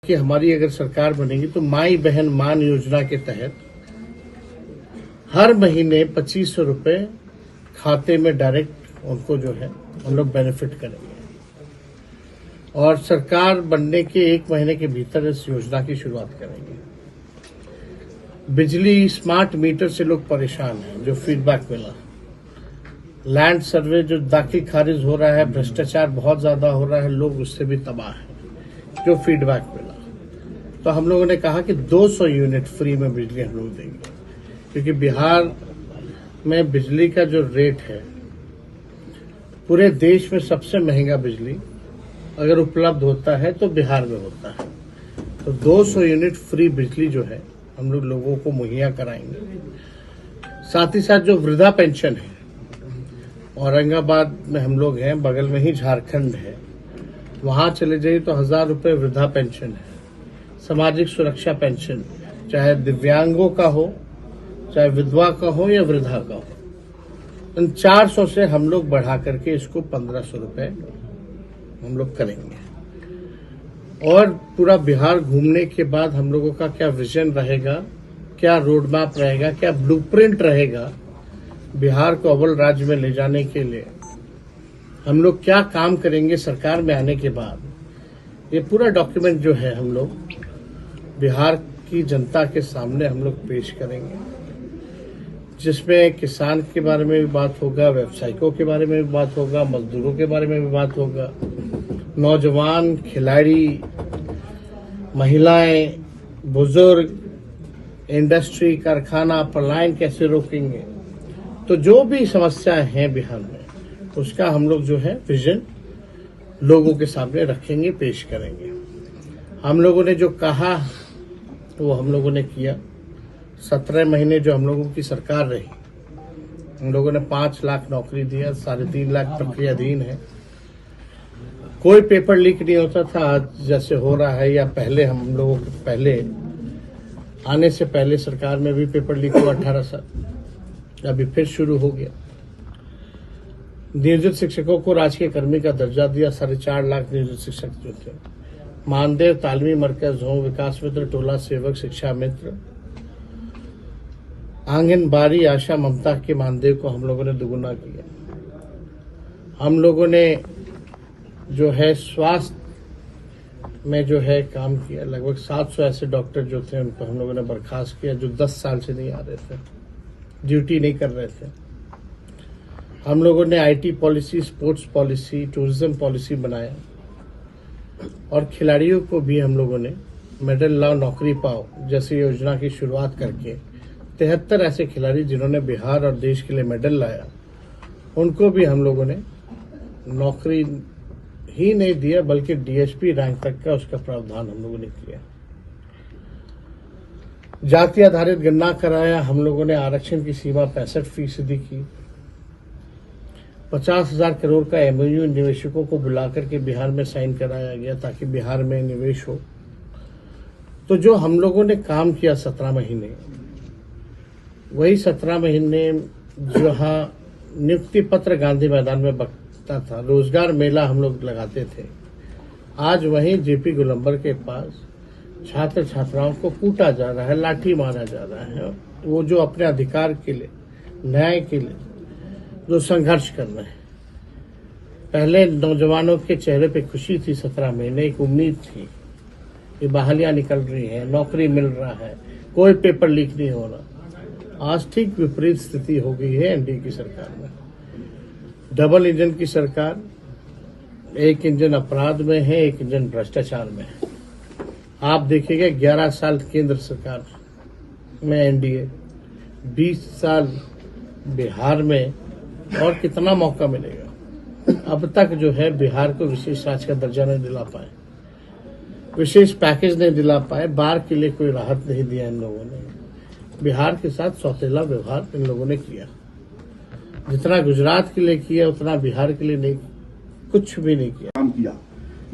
कि हमारी अगर सरकार बनेगी तो माई बहन मान योजना के तहत हर महीने 2500 रुपये खाते में डायरेक्ट उनको जो है हम लोग बेनिफिट करेंगे और सरकार बनने के 1 महीने के भीतर इस योजना की शुरुआत करेंगे। बिजली स्मार्ट मीटर से लोग परेशान हैं, जो फीडबैक मिला। लैंड सर्वे जो दाखिल खारिज हो रहा है, भ्रष्टाचार बहुत ज्यादा हो रहा है, लोग उससे भी तबाह हैं, जो फीडबैक मिला। तो हम लोगों ने कहा कि 200 यूनिट फ्री में बिजली हम लोग देंगे, क्योंकि बिहार में बिजली का जो रेट है पूरे देश में सबसे महंगा बिजली अगर उपलब्ध होता है तो बिहार में होता है। तो 200 यूनिट फ्री बिजली जो है हम लोग लोगों को मुहैया कराएंगे। साथ ही साथ जो वृद्धा पेंशन है, औरंगाबाद में हम लोग हैं, बगल में ही झारखंड है, वहां चले जाइए तो 1000 रुपये वृद्धा पेंशन है। सामाजिक सुरक्षा पेंशन चाहे दिव्यांगों का हो, चाहे विधवा का हो या वृद्धा का हो, इन 400 से हम लोग बढ़ा करके इसको 1500 रुपये हम लोग करेंगे। और पूरा बिहार घूमने के बाद हम लोगों का क्या विजन रहेगा, क्या रोड मैप रहेगा, क्या ब्लूप्रिंट रहेगा बिहार को अव्वल राज्य में ले जाने के लिए, हम लोग क्या काम करेंगे सरकार में आने के बाद, ये पूरा डॉक्यूमेंट जो है हम लोग बिहार की जनता के सामने हम लोग पेश करेंगे, जिसमें किसान के बारे में भी बात होगा, व्यावसायिकों के बारे में भी बात होगा, मजदूरों के बारे में भी बात होगा, नौजवान, खिलाड़ी, महिलाएं, बुजुर्ग, इंडस्ट्री, कारखाना, पलायन कैसे रोकेंगे। तो जो भी समस्याएं हैं बिहार में, उसका हम लोग जो है विजन लोगों के सामने रखेंगे, पेश करेंगे। हम लोगों ने जो कहा वो हम लोगों ने किया। 17 महीने जो हम लोगों की सरकार रही, हम लोगों ने 5 लाख नौकरी दिया, 3.5 लाख प्रक्रियाधीन है। कोई पेपर लीक नहीं होता था, आज जैसे हो रहा है, या पहले हम लोगों के पहले आने से पहले सरकार में भी पेपर लीक हुआ 18 साल, अभी फिर शुरू हो गया। नियोजित शिक्षकों को राजकीय कर्मी का दर्जा दिया, 4.5 लाख नियोजित शिक्षक जो थे। मानदेय तालमी मरकज हो, विकास मित्र, टोला सेवक, शिक्षा मित्र, आंगनबाड़ी, आशा, ममता के मानदेय को हम लोगों ने दुगुना किया। हम लोगों ने जो है स्वास्थ्य में जो है काम किया। लगभग 700 ऐसे डॉक्टर जो थे उनको हम लोगों ने बर्खास्त किया, जो 10 साल से नहीं आ रहे थे, ड्यूटी नहीं कर रहे थे। हम लोगों ने IT policy, sports policy, tourism policy बनाया और खिलाड़ियों को भी हम लोगों ने मेडल लाओ नौकरी पाओ जैसी योजना की शुरुआत करके 73 ऐसे खिलाड़ी जिन्होंने बिहार और देश के लिए मेडल लाया, उनको भी हम लोगों ने नौकरी ही नहीं दिया, बल्कि डीएसपी रैंक तक का उसका प्रावधान हम लोगों ने किया। जाति आधारित गणना कराया। हम लोगों ने आरक्षण की सीमा 65% की। 50,000 करोड़ का एमओयू निवेशकों को बुलाकर के बिहार में साइन कराया गया ताकि बिहार में निवेश हो। तो जो हम लोगों ने काम किया 17 महीने, वही 17 महीने जहां नियुक्ति पत्र गांधी मैदान में बकता था, रोजगार मेला हम लोग लगाते थे, आज वहीं जेपी गोलंबर के पास छात्र छात्राओं को कूटा जा रहा है, लाठी मारा जा रहा है। वो जो अपने अधिकार के लिए, न्याय के लिए जो संघर्ष कर रहे हैं। पहले नौजवानों के चेहरे पे खुशी थी, 17 महीने एक उम्मीद थी, ये बहालियां निकल रही है, नौकरी मिल रहा है, कोई पेपर लीक नहीं हो रहा। आज ठीक विपरीत स्थिति हो गई है एनडीए की सरकार में। डबल इंजन की सरकार, एक इंजन अपराध में है, एक इंजन भ्रष्टाचार में है। आप देखिएगा 11 साल केंद्र सरकार में एनडीए, 20 साल बिहार में, और कितना मौका मिलेगा। अब तक जो है बिहार को विशेष राज्य का दर्जा नहीं दिला पाए, विशेष पैकेज नहीं दिला पाए, बाढ़ के लिए कोई राहत नहीं दिया इन लोगों ने। बिहार के साथ सौतेला व्यवहार इन लोगों ने किया। जितना गुजरात के लिए किया उतना बिहार के लिए नहीं, कुछ भी नहीं किया, काम किया।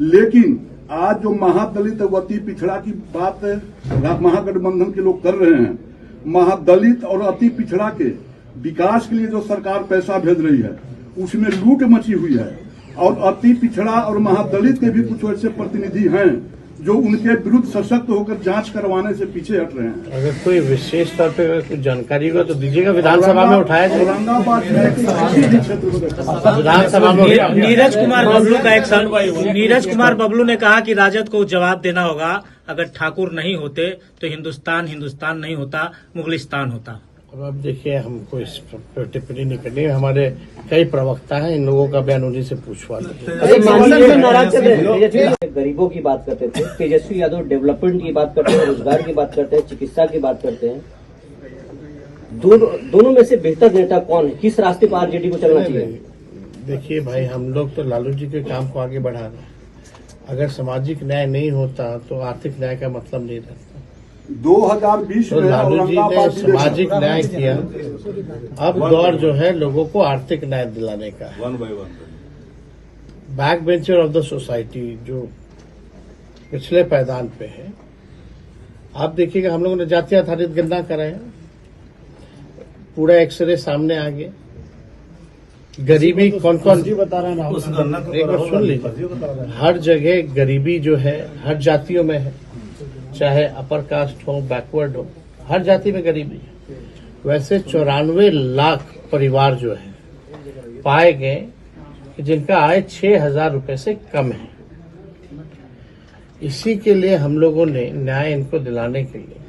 लेकिन आज जो महादलित व अति पिछड़ा की बात महागठबंधन के लोग कर रहे हैं, महादलित और अति पिछड़ा के विकास के लिए जो सरकार पैसा भेज रही है उसमें लूट मची हुई है। और अति पिछड़ा और महादलित के भी कुछ ऐसे प्रतिनिधि हैं जो उनके विरुद्ध सशक्त होकर जांच करवाने से पीछे हट रहे हैं। अगर कोई विशेष तौर पे कुछ जानकारी हो तो दीजिएगा, विधानसभा में उठाया जाए। औरंगाबाद विधानसभा में नीरज कुमार बबलू ने कहा कि राजद को जवाब देना होगा, अगर ठाकुर नहीं होते तो हिंदुस्तान नहीं होता, मुगलिस्तान होता। अब देखिए, हमको इस पर टिप्पणी नहीं करनी है। हमारे कई प्रवक्ता हैं, इन लोगों का बयान उन्हीं से पूछवा लेते। गरीबों की बात करते थे, तेजस्वी यादव डेवलपमेंट की बात करते हैं, रोजगार की बात करते हैं, चिकित्सा की बात करते हैं। दोनों में से बेहतर नेता कौन है? किस रास्ते पर आरजेडी को चलना चाहिए? देखिए भाई, हम लोग तो लालू जी के काम को आगे बढ़ा रहे हैं। अगर सामाजिक न्याय नहीं होता तो आर्थिक न्याय का मतलब नहीं रहता। 2020 तो में लालू जी ने औरंगाबाद सामाजिक न्याय किया, अब दौर जो है लोगों को आर्थिक न्याय दिलाने का है। Back bencher of the society जो पिछले पायदान पे है, आप देखिएगा हम लोगों ने जाति आधारित गणना कराया, पूरा एक्सरे सामने आ गया। गरीबी कौन कौन बता रहे हैं, एक बार सुन लीजिए। हर जगह गरीबी जो है हर जातियों में है, चाहे अपर कास्ट हो, बैकवर्ड हो, हर जाति में गरीबी है। वैसे 94 लाख परिवार जो है पाए गए कि जिनका आय 6,000 रुपए से कम है। इसी के लिए हम लोगों ने न्याय इनको दिलाने के लिए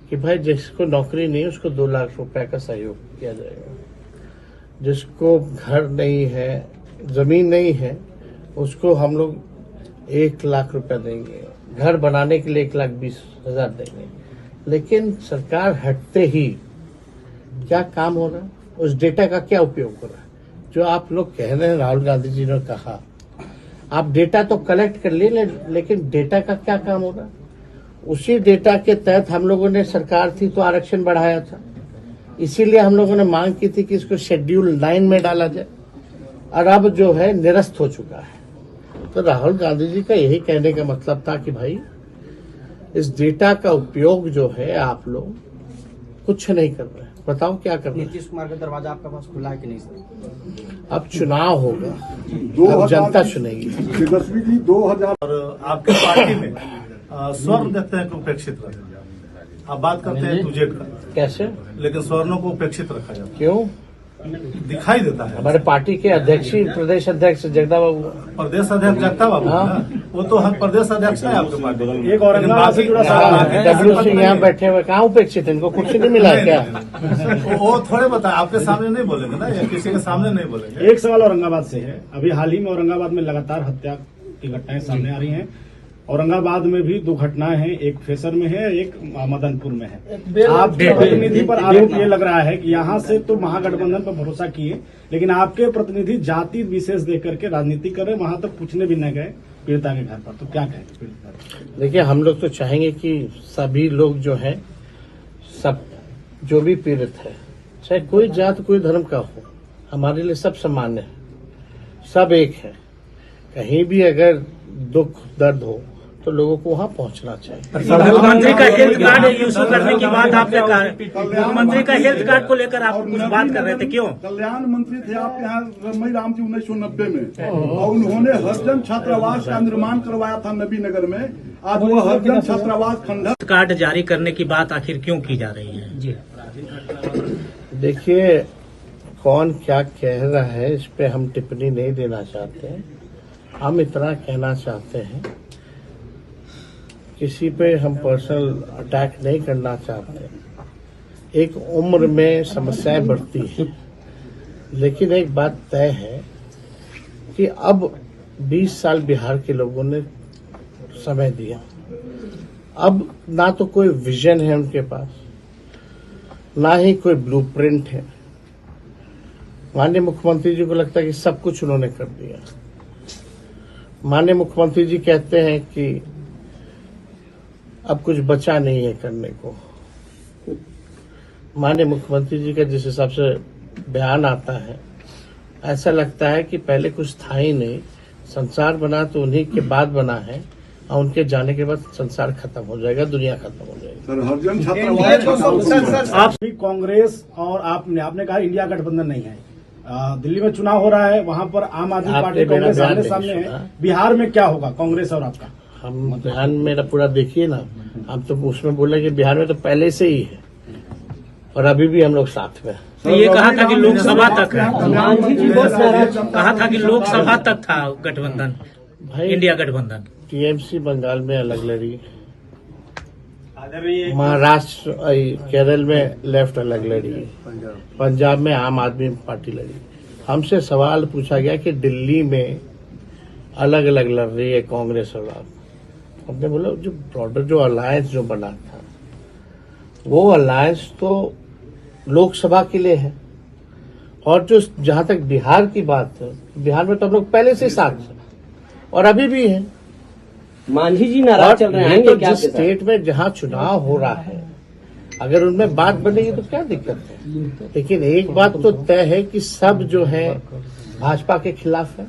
कि भाई जिसको नौकरी नहीं उसको 2 लाख रुपए का सहयोग किया जाएगा, जिसको घर नहीं है, जमीन नहीं है, उसको हम लोग 1 लाख रुपए देंगे, घर बनाने के लिए 1,20,000 देंगे। लेकिन सरकार हटते ही क्या काम हो रहा है, उस डेटा का क्या उपयोग हो रहा है? जो आप लोग कह रहे हैं, राहुल गांधी जी ने कहा, आप डेटा तो कलेक्ट कर लिए, लेकिन डेटा का क्या काम हो रहा है? उसी डेटा के तहत हम लोगों ने, सरकार थी तो आरक्षण बढ़ाया था, इसीलिए हम लोगों ने मांग की थी कि इसको शेड्यूल 9 में डाला जाए, और अब जो है निरस्त हो चुका है। तो राहुल गांधी जी का यही कहने का मतलब था कि भाई इस डेटा का उपयोग जो है आप लोग कुछ नहीं कर रहे हैं, बताओ क्या कर रहे हैं? नीतीश कुमार का दरवाजा आपके पास खुला है कि नहीं सर? अब चुनाव होगा, अब जनता चुनेगी। तेजस्वी जी 2000 और आपके पार्टी में स्वर्ण देखते हैं कि उपेक्षित रहे। आप बात करते हैं तुझे का, कैसे? लेकिन स्वर्णों को उपेक्षित रखा जाता है, क्यों? दिखाई देता है। हमारे पार्टी के अध्यक्ष ही प्रदेश अध्यक्ष जगदा बाबू, प्रदेश अध्यक्ष जगता बाबू, वो तो हम प्रदेश अध्यक्ष है आपके पार्टी के। एक औरंगाबाद से जुड़ा डब्ल्यू सिंह यहाँ बैठे हुए, कहाँ उपेक्षित है? इनको कुछ नहीं मिला है क्या? वो थोड़े बता, आपके सामने नहीं बोलेंगे ना, या किसी के सामने नहीं बोलेंगे। एक सवाल औरंगाबाद से है। अभी हाल ही में औरंगाबाद में लगातार हत्या की घटनाएं सामने आ रही हैं। औरंगाबाद में भी 2 घटनाएं हैं, एक फेसर में है, एक मदनपुर में है। आपके प्रतिनिधि पर आरोप ये लग रहा है कि यहाँ से तो महागठबंधन पर भरोसा किए, लेकिन आपके प्रतिनिधि जाति विशेष देख करके राजनीति कर रहे, वहां तक पूछने भी न गए पीड़िता के घर पर। तो क्या कहें? देखिए, हम लोग तो चाहेंगे कि सभी लोग जो है, सब जो भी पीड़ित है, चाहे कोई जात कोई धर्म का हो, हमारे लिए सब समान है, सब एक है। कहीं भी अगर दुख दर्द हो तो लोगों को वहाँ पहुँचना चाहिए। मुख्यमंत्री का हेल्थ कार्ड इशू करने की बात आपने कहा, मुख्यमंत्री का हेल्थ कार्ड को लेकर आप कुछ बात कर रहे थे, क्यों? कल्याण मंत्री थे आपके यहाँ रमई राम जी 1990 में, और उन्होंने हरिजन छात्रावास का निर्माण करवाया था नबीनगर में। आज वो हरिजन छात्रावास खंडर कार्ड जारी करने की बात आखिर क्यों की जा रही है? जी देखिए, कौन क्या कह रहा है इस पे हम टिप्पणी नहीं देना चाहते। हम इतना कहना चाहते हैं, किसी पे हम पर्सनल अटैक नहीं करना चाहते। एक उम्र में समस्याएं बढ़ती हैं, लेकिन एक बात तय है कि अब 20 साल बिहार के लोगों ने समय दिया। अब ना तो कोई विजन है उनके पास, ना ही कोई ब्लूप्रिंट है। माननीय मुख्यमंत्री जी को लगता है कि सब कुछ उन्होंने कर दिया। माननीय मुख्यमंत्री जी कहते हैं कि अब कुछ बचा नहीं है करने को। माननीय मुख्यमंत्री जी का जिस हिसाब से बयान आता है, ऐसा लगता है कि पहले कुछ था ही नहीं, संसार बना तो उन्हीं के बाद बना है, और उनके जाने के बाद संसार खत्म हो जाएगा, दुनिया खत्म हो जाएगी। सर हरिजन छात्रावास आप भी कांग्रेस और आपने कहा इंडिया गठबंधन नहीं है। दिल्ली में चुनाव हो रहा है, वहां पर आम आदमी पार्टी कांग्रेस सामने है। बिहार में क्या होगा कांग्रेस और आपका? हम बिहार में मेरा पूरा देखिए ना, हम तो उसमें बोले कि बिहार में तो पहले से ही है और अभी भी हम लोग साथ में हैं। तो ये कहा था कि लोकसभा तक है, मांझी जी बहुत नाराज। कहा था कि लोकसभा तक था गठबंधन, भाई इंडिया गठबंधन। टीएमसी बंगाल में अलग लड़ी, महाराष्ट्र केरल में लेफ्ट अलग लड़ी, पंजाब में आम आदमी पार्टी लड़ी। हमसे सवाल पूछा गया कि दिल्ली में अलग अलग लड़ रही है कांग्रेस और आप। हमने बोला जो ब्रॉडर जो अलायंस जो बना था वो अलायंस तो लोकसभा के लिए है, और जो जहां तक बिहार की बात है, बिहार में तो हम लोग पहले से साथ हैं और अभी भी हैं। मांझी जी नाराज चल रहे हैं, तो क्या जिस स्टेट में जहां चुनाव हो रहा है अगर उनमें बात बनेगी तो क्या दिक्कत है। लेकिन एक बात तो तय है कि सब जो है भाजपा के खिलाफ है